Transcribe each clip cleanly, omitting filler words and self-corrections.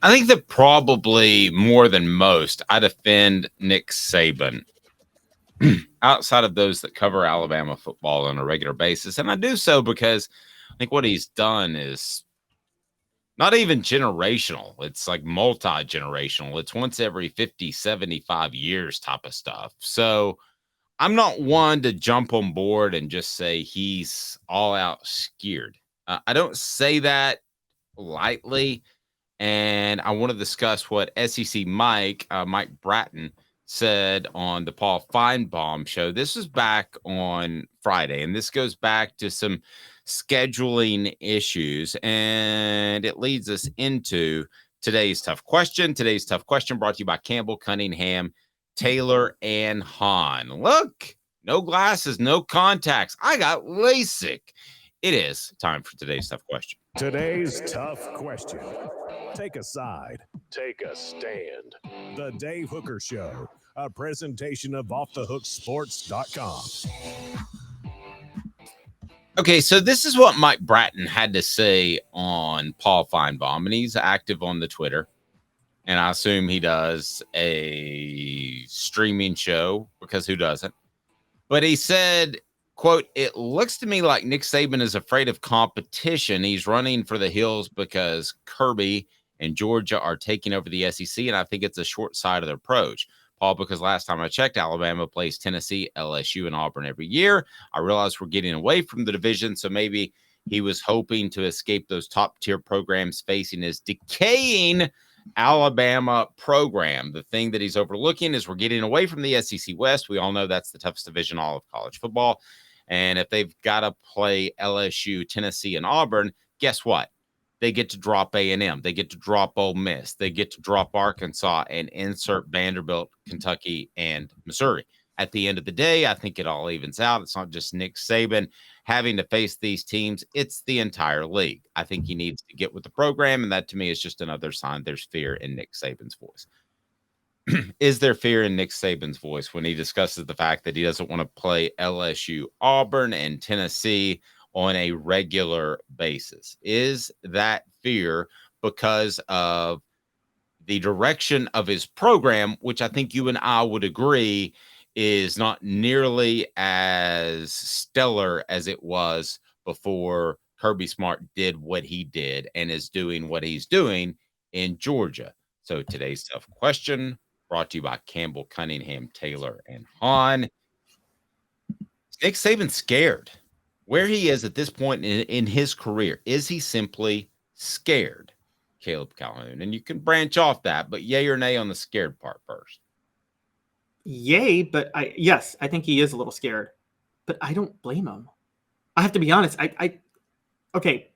I think that probably more than most, I defend Nick Saban outside of those that cover Alabama football on a regular basis. And I do so because I think what he's done is not even generational. It's like multi-generational. It's once every 50, 75 years type of stuff. So I'm not one to jump on board and just say he's all out scared. I don't say that lightly. And I want to discuss what SEC Mike Bratton, said on the Paul Feinbaum show. This was back on Friday, and this goes back to some scheduling issues, and it leads us into today's tough question. Today's tough question brought to you by Campbell, Cunningham, Taylor, and Hahn. Look, no glasses, no contacts. I got LASIK. It is time for today's tough question. Today's tough question. Take a side. Take a stand. The Dave Hooker Show, a presentation of offthehooksports.com. Okay, so this is what Mike Bratton had to say on Paul Feinbaum, and he's active on the Twitter. And I assume he does a streaming show because who doesn't? But he said, quote, "It looks to me like Nick Saban is afraid of competition. He's running for the hills because Kirby and Georgia are taking over the SEC, and I think it's a short-sighted approach. Paul, because last time I checked, Alabama plays Tennessee, LSU, and Auburn every year. I realize we're getting away from the division, so maybe he was hoping to escape those top-tier programs facing his decaying Alabama program. The thing that he's overlooking is we're getting away from the SEC West. We all know that's the toughest division all of college football. And if they've got to play LSU, Tennessee, and Auburn, guess what? They get to drop A&M. They get to drop Ole Miss. They get to drop Arkansas and insert Vanderbilt, Kentucky, and Missouri. At the end of the day, I think it all evens out. It's not just Nick Saban having to face these teams. It's the entire league. I think he needs to get with the program, and that to me is just another sign there's fear in Nick Saban's voice. Is there fear in Nick Saban's voice when he discusses the fact that he doesn't want to play LSU, Auburn, and Tennessee on a regular basis? Is that fear because of the direction of his program, which I think you and I would agree is not nearly as stellar as it was before Kirby Smart did what he did and is doing what he's doing in Georgia? So today's tough question brought to you by Campbell, Cunningham, Taylor, and Hahn. Is Nick Saban scared? Where he is at this point in his career, is he simply scared? Caleb Calhoun. And you can branch off that, but yay or nay on the scared part first. Yay, but yes, I think he is a little scared, but I don't blame him. I have to be honest. Okay,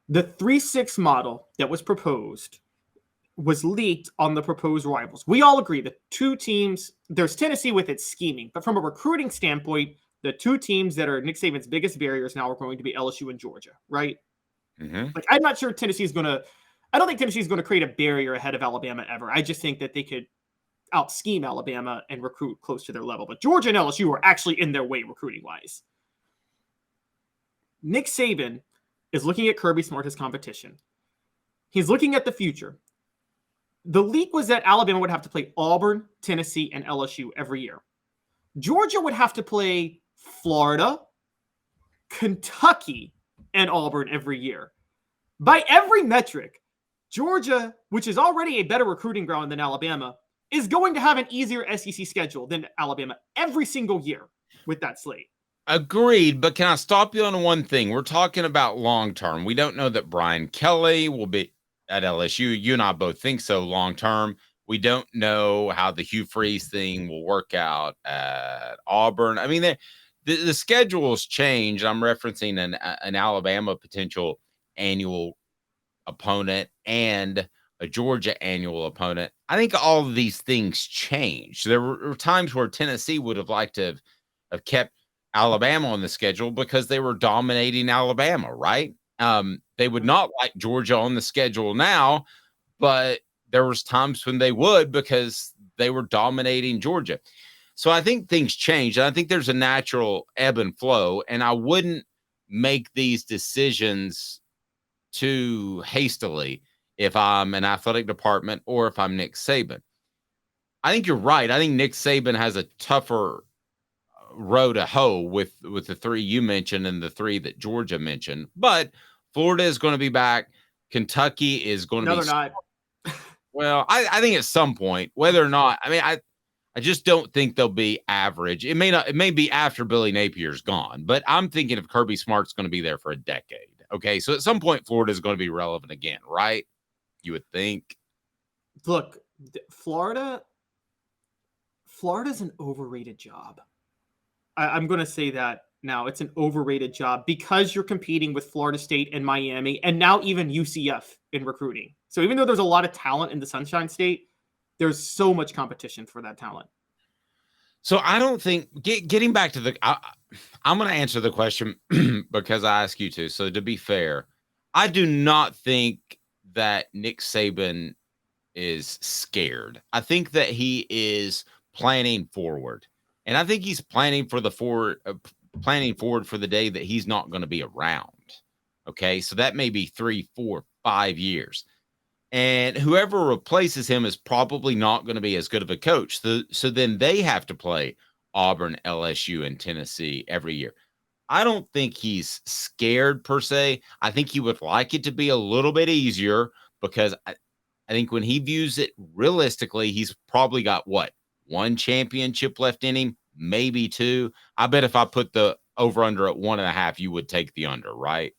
the 3-6 model that was proposed was leaked on the proposed rivals. We all agree that two teams, there's Tennessee with its scheming, but from a recruiting standpoint, the two teams that are Nick Saban's biggest barriers now are going to be LSU and Georgia, right? Mm-hmm. Like, I'm not sure I don't think Tennessee is going to create a barrier ahead of Alabama ever. I just think that they could out-scheme Alabama and recruit close to their level. But Georgia and LSU are actually in their way recruiting-wise. Nick Saban is looking at Kirby Smart as competition. He's looking at the future. The leak was that Alabama would have to play Auburn, Tennessee, and LSU every year. Georgia would have to play Florida, Kentucky, and Auburn every year. By every metric, Georgia, which is already a better recruiting ground than Alabama, is going to have an easier SEC schedule than Alabama every single year with that slate. Agreed, but can I stop you on one thing? We're talking about long-term. We don't know that Brian Kelly will be at LSU. You and I both think so long-term. We don't know how the Hugh Freeze thing will work out at Auburn. I mean, the schedules change. I'm referencing an Alabama potential annual opponent and a Georgia annual opponent. I think all of these things change. There were times where Tennessee would have liked to have kept Alabama on the schedule because they were dominating Alabama, right? They would not like Georgia on the schedule now, but there was times when they would because they were dominating Georgia. So I think things change. And I think there's a natural ebb and flow, and I wouldn't make these decisions too hastily if I'm an athletic department or if I'm Nick Saban. I think you're right. I think Nick Saban has a tougher row to hoe with the three you mentioned and the three that Georgia mentioned. But Florida is going to be back. Kentucky is going to No, be they're not. well. I think at some point, whether or not, I mean, I just don't think they'll be average. It may not. It may be after Billy Napier's gone, but I'm thinking if Kirby Smart's going to be there for a decade. Okay, so at some point, Florida is going to be relevant again, right? You would think. Look, Florida's an overrated job. I'm going to say that now. It's an overrated job because you're competing with Florida State and Miami and now even UCF in recruiting. So even though there's a lot of talent in the Sunshine State, there's so much competition for that talent. So I don't think getting back to the I'm going to answer the question because I asked you to. So to be fair, I do not think that Nick Saban is scared. I think that he is planning forward. And I think he's planning for planning forward for the day that he's not going to be around. Okay. So that may be 3, 4, 5 years. And whoever replaces him is probably not going to be as good of a coach. So then they have to play Auburn, LSU, and Tennessee every year. I don't think he's scared per se. I think he would like it to be a little bit easier because I think when he views it realistically, he's probably got one championship left in him, maybe two. I bet if I put the over under at 1.5, you would take the under, right?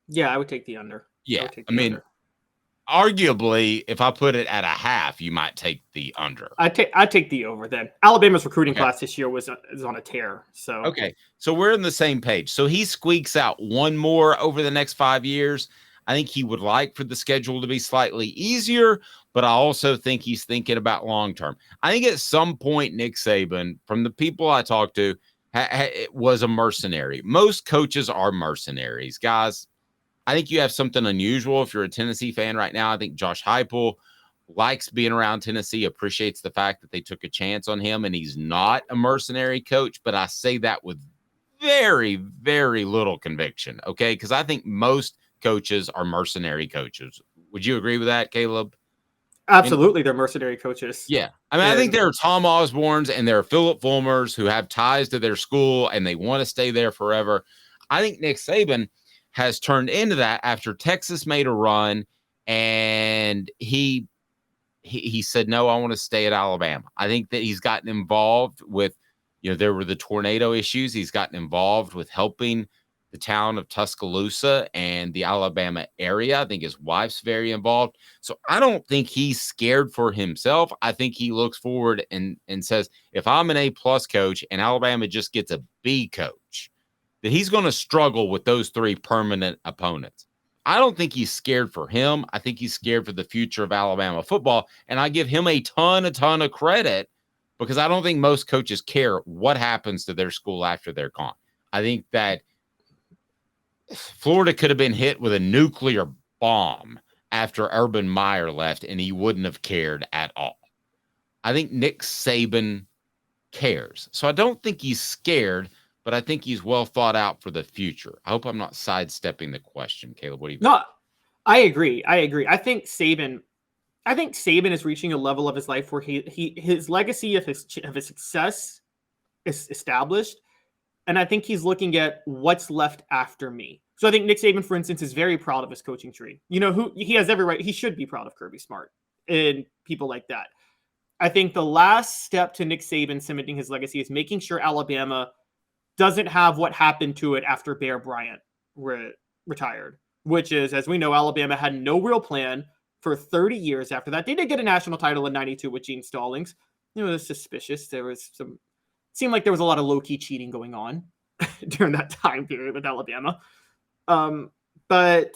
Yeah, I would take the under. Yeah. I mean, arguably, if I put it at 1/2, you might take the under. I take the over then. Alabama's recruiting class this year is on a tear. So okay. So we're on the same page. So he squeaks out one more over the next 5 years. I think he would like for the schedule to be slightly easier, but I also think he's thinking about long term. I think at some point, Nick Saban, from the people I talked to, was a mercenary. Most coaches are mercenaries, guys. I think you have something unusual if you're a Tennessee fan right now. I think Josh Heupel likes being around Tennessee, appreciates the fact that they took a chance on him, and he's not a mercenary coach, but I say that with very, very little conviction, okay? Because I think most coaches are mercenary coaches. Would you agree with that, Caleb? Absolutely, they're mercenary coaches. Yeah. I mean, I think there are Tom Osborne's and there are Philip Fulmers who have ties to their school and they want to stay there forever. I think Nick Saban has turned into that after Texas made a run and he said, no, I want to stay at Alabama. I think that he's gotten involved with, there were the tornado issues. He's gotten involved with helping the town of Tuscaloosa and the Alabama area. I think his wife's very involved. So I don't think he's scared for himself. I think he looks forward and says, if I'm an A+ coach and Alabama just gets a B coach, that he's going to struggle with those three permanent opponents. I don't think he's scared for him. I think he's scared for the future of Alabama football. And I give him a ton of credit because I don't think most coaches care what happens to their school after they're gone. I think that Florida could have been hit with a nuclear bomb after Urban Meyer left, and he wouldn't have cared at all. I think Nick Saban cares. So I don't think he's scared, but I think he's well thought out for the future. I hope I'm not sidestepping the question, Caleb. What do you think? No, I agree. I think Saban is reaching a level of his life where his legacy of his success is established. And I think he's looking at what's left after me. So I think Nick Saban, for instance, is very proud of his coaching tree. Who he has every right. He should be proud of Kirby Smart and people like that. I think the last step to Nick Saban cementing his legacy is making sure Alabama doesn't have what happened to it after Bear Bryant retired, which is, as we know, Alabama had no real plan for 30 years after that. They did get a national title in 92 with Gene Stallings. It was suspicious. Seemed like there was a lot of low-key cheating going on during that time period with Alabama. But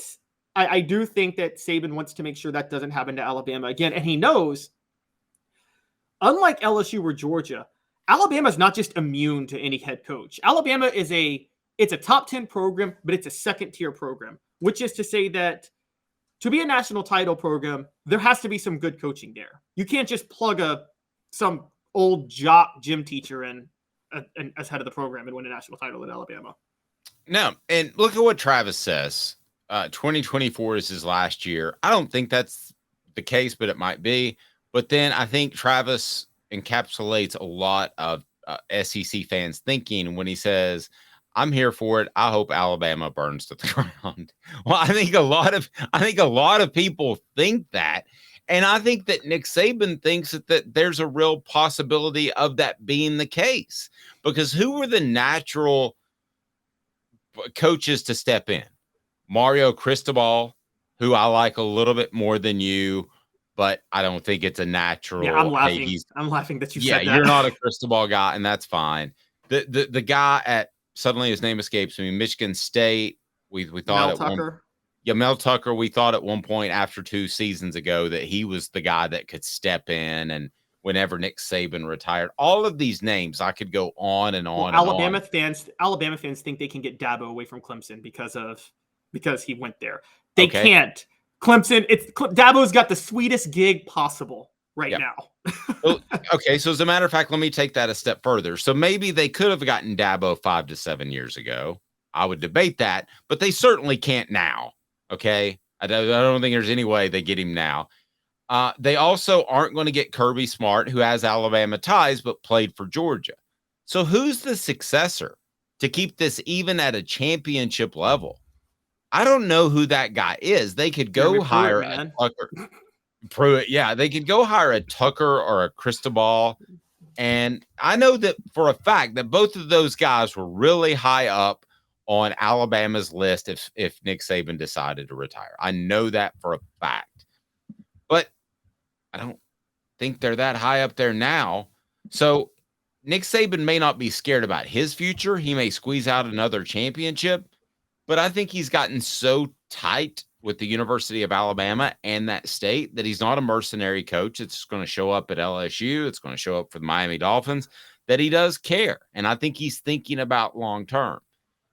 I do think that Saban wants to make sure that doesn't happen to Alabama again. And he knows, unlike LSU or Georgia, Alabama's not just immune to any head coach. Alabama it's a top 10 program, but it's a second-tier program, which is to say that to be a national title program, there has to be some good coaching there. You can't just plug some old jock gym teacher in as head of the program and win a national title in Alabama. No, and look at what Travis says. 2024 is his last year. I don't think that's the case, but it might be. But then I think Travis encapsulates a lot of SEC fans thinking when he says, "I'm here for it. I hope Alabama burns to the ground." Well, I think a lot of people think that. And I think that Nick Saban thinks that there's a real possibility of that being the case, because who were the natural coaches to step in? Mario Cristobal, who I like a little bit more than you, but I don't think it's a natural. Yeah, I'm laughing. Hey, I'm laughing that you yeah, said that. you're not a Cristobal guy, and that's fine. The guy at, suddenly his name escapes me, Michigan State. We thought Mel Tucker. Mel Tucker. We thought at one point after 2 seasons ago that he was the guy that could step in, and whenever Nick Saban retired, all of these names I could go on and on. Alabama fans think they can get Dabo away from Clemson because he went there. They can't. Clemson, Dabo's got the sweetest gig possible right now. Well, okay, so as a matter of fact, let me take that a step further. So maybe they could have gotten Dabo 5 to 7 years ago. I would debate that, but they certainly can't now. Okay, I don't think there's any way they get him now. They also aren't going to get Kirby Smart, who has Alabama ties but played for Georgia. So who's the successor to keep this even at a championship level? I don't know who that guy is. They could go hire a Tucker. Pruitt, yeah, they could go hire a Tucker or a Cristobal. And I know that for a fact that both of those guys were really high up on Alabama's list if Nick Saban decided to retire. I know that for a fact. But I don't think they're that high up there now. So Nick Saban may not be scared about his future. He may squeeze out another championship. But I think he's gotten so tight with the University of Alabama and that state that he's not a mercenary coach. It's going to show up at LSU. It's going to show up for the Miami Dolphins, that he does care. And I think he's thinking about long term.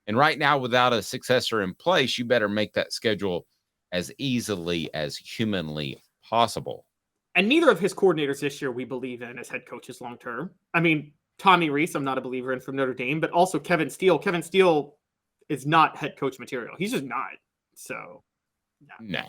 And right now, without a successor in place, you better make that schedule as easily as humanly possible. And neither of his coordinators this year we believe in as head coaches long term. I mean, Tommy Rees, I'm not a believer in from Notre Dame, but also Kevin Steele. Kevin Steele is not head coach material. He's just not. So no,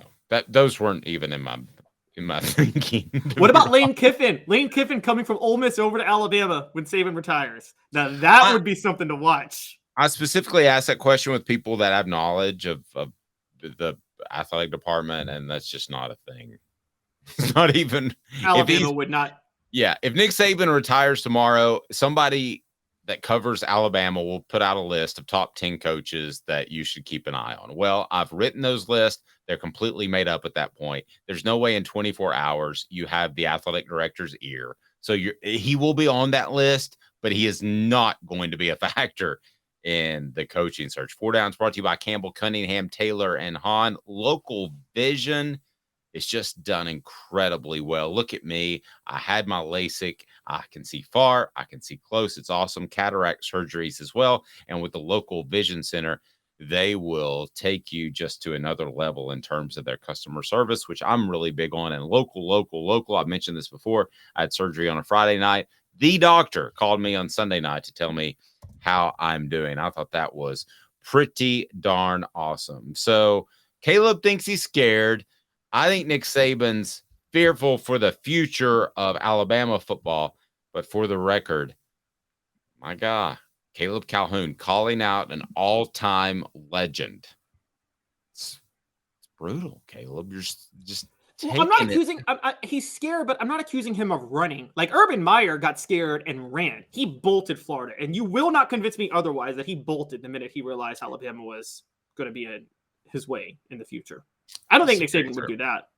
those weren't even in my thinking. What about Lane Kiffin? Lane Kiffin coming from Ole Miss over to Alabama when Saban retires. Now that would be something to watch. I specifically asked that question with people that have knowledge of the athletic department, and that's just not a thing. It's not even Alabama would not. Yeah, if Nick Saban retires tomorrow, somebody that covers Alabama will put out a list of top 10 coaches that you should keep an eye on. Well, I've written those lists. They're completely made up at that point. There's no way in 24 hours you have the athletic director's ear. So he will be on that list, but he is not going to be a factor in the coaching search. 4 Downs brought to you by Campbell, Cunningham, Taylor, and Hahn. Local Vision is just done incredibly well. Look at me. I had my LASIK. I can see far. I can see close. It's awesome. Cataract surgeries as well. And with the Local Vision Center, they will take you just to another level in terms of their customer service, which I'm really big on. And local. I've mentioned this before. I had surgery on a Friday night. The doctor called me on Sunday night to tell me how I'm doing. I thought that was pretty darn awesome. So Caleb thinks he's scared. I think Nick Saban's fearful for the future of Alabama football. But for the record, my guy, Caleb Calhoun, calling out an all-time legend. It's brutal, Caleb. You're just I'm not accusing. He's scared, but I'm not accusing him of running. Like Urban Meyer got scared and ran. He bolted Florida, and you will not convince me otherwise that he bolted the minute he realized Alabama was going to be his way in the future. I don't think Nick Saban would do that.